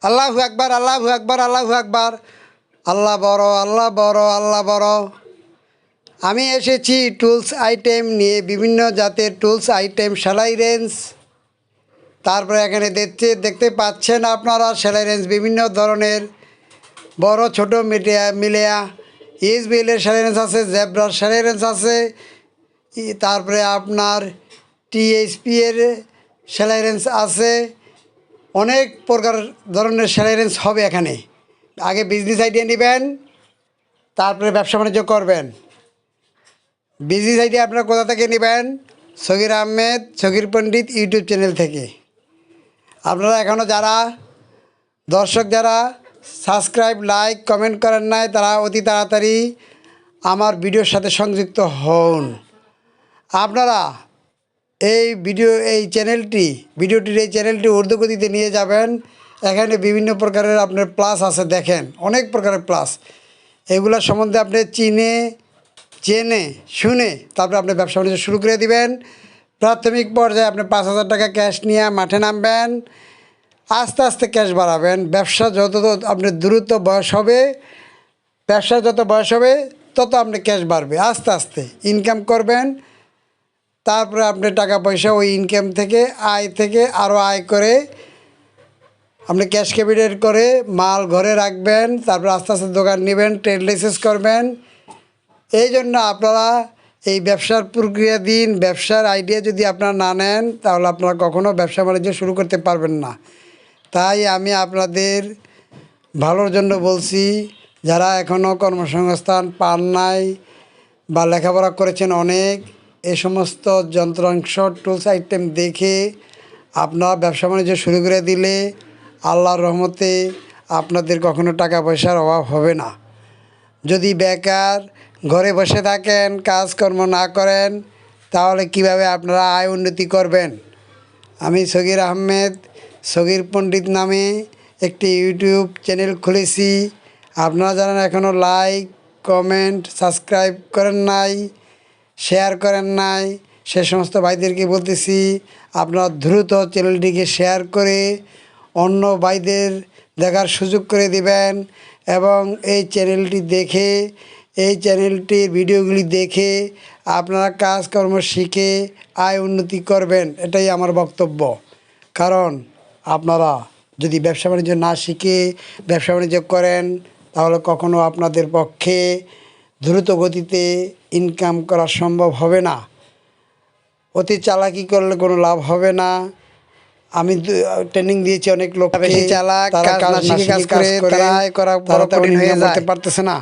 আল্লাহু আকবার, আল্লাহু আকবার, আল্লাহু আকবার। আল্লাহ বড়, আল্লাহ বড়, আল্লাহ বড়। আমি এসেছি টুলস আইটেম নিয়ে, বিভিন্ন জাতের টুলস আইটেম, সেলাই রেঞ্জ। তারপরে এখানে দেখতে পাচ্ছেন আপনারা সেলাই রেঞ্জ বিভিন্ন ধরনের, বড় ছোট মিলিয়া ইসবিএলের সেলাই রেঞ্জ আছে, জেব্রার সেলাই রেঞ্জ আছে, তারপরে আপনার টিএসপি এর সেলাই রেঞ্জ আছে। অনেক প্রকার ধরনের সেলাই রেঞ্জ হবে এখানে। আগে বিজনেস আইডিয়া নেবেন, তারপরে ব্যবসা বাণিজ্য করবেন। বিজনেস আইডিয়া আপনারা কোথা থেকে নেবেন? সগির আহমেদ, সগির পণ্ডিত ইউটিউব চ্যানেল থেকে। আপনারা এখনও যারা দর্শক যারা সাবস্ক্রাইব, লাইক, কমেন্ট করেন নাই, তারা অতি তাড়াতাড়ি আমার ভিডিওর সাথে সংযুক্ত হন। আপনারা এই ভিডিওটির এই চ্যানেলটি উর্দু গতিতে নিয়ে যাবেন। এখানে বিভিন্ন প্রকারের আপনার প্লাস আছে, দেখেন অনেক প্রকারের প্লাস। এগুলো সম্বন্ধে আপনি জেনে শুনে তারপরে আপনি ব্যবসা বাণিজ্য শুরু করে দিবেন। প্রাথমিক পর্যায়ে আপনি 5,000 টাকা ক্যাশ নিয়ে মাঠে নামবেন, আস্তে আস্তে ক্যাশ বাড়াবেন। ব্যবসা যত আপনার দ্রুত বয়স হবে, ব্যবসার যত বয়স হবে তত আপনি ক্যাশ বাড়বে। আস্তে আস্তে ইনকাম করবেন, তারপরে আপনি টাকা পয়সা ওই ইনকাম থেকে আয় থেকে আরও আয় করে আপনি ক্যাশ ক্যাপিটাল করে মাল ঘরে রাখবেন। তারপর আস্তে আস্তে দোকান নেবেন, ট্রেড লাইসেন্স করবেন। এই জন্য আপনারা এই ব্যবসার প্রক্রিয়া দিন। ব্যবসার আইডিয়া যদি আপনারা না নেন, তাহলে আপনারা কখনও ব্যবসা বাণিজ্য শুরু করতে পারবেন না। তাই আমি আপনাদের ভালোর জন্য বলছি, যারা এখনও কর্মসংস্থান পান নাই বা লেখাপড়া করেছেন অনেক, এই সমস্ত যন্ত্রাংশ টুলস আইটেম দেখে আপনারা ব্যবসা বাণিজ্য শুরু করে দিলে আল্লাহর রহমতে আপনাদের কখনো টাকা পয়সার অভাব হবে না। যদি বেকার ঘরে বসে থাকেন, কাজকর্ম না করেন, তাহলে কিভাবে আপনারা আয় উন্নতি করবেন? আমি সগির আহমেদ, সগির পণ্ডিত নামে একটি ইউটিউব চ্যানেল খুলেছি। আপনারা যারা এখনও লাইক, কমেন্ট, সাবস্ক্রাইব করেন নাই, শেয়ার করেন নাই, সে সমস্ত ভাইদেরকে বলতেছি আপনারা দ্রুত চ্যানেলটিকে শেয়ার করে অন্য ভাইদের দেখার সুযোগ করে দিবেন। এবং এই চ্যানেলটি দেখে, এই চ্যানেলটির ভিডিওগুলি দেখে আপনারা কাজকর্ম শিখে আয় উন্নতি করবেন, এটাই আমার বক্তব্য। কারণ আপনারা যদি ব্যবসা বাণিজ্য না শিখে ব্যবসা বাণিজ্য করেন, তাহলে কখনো আপনাদের পক্ষে দ্রুত গতিতে ইনকাম করা সম্ভব হবে না। অতি চালাকি করলে কোনো লাভ হবে না। আমি ট্রেনিং দিয়েছি অনেক লোক, বেশি চালাক, তারা কাজ না শিখে কাজ করে তারা আয় করা বড় কঠিন হয়ে যেতে পারতেছে না।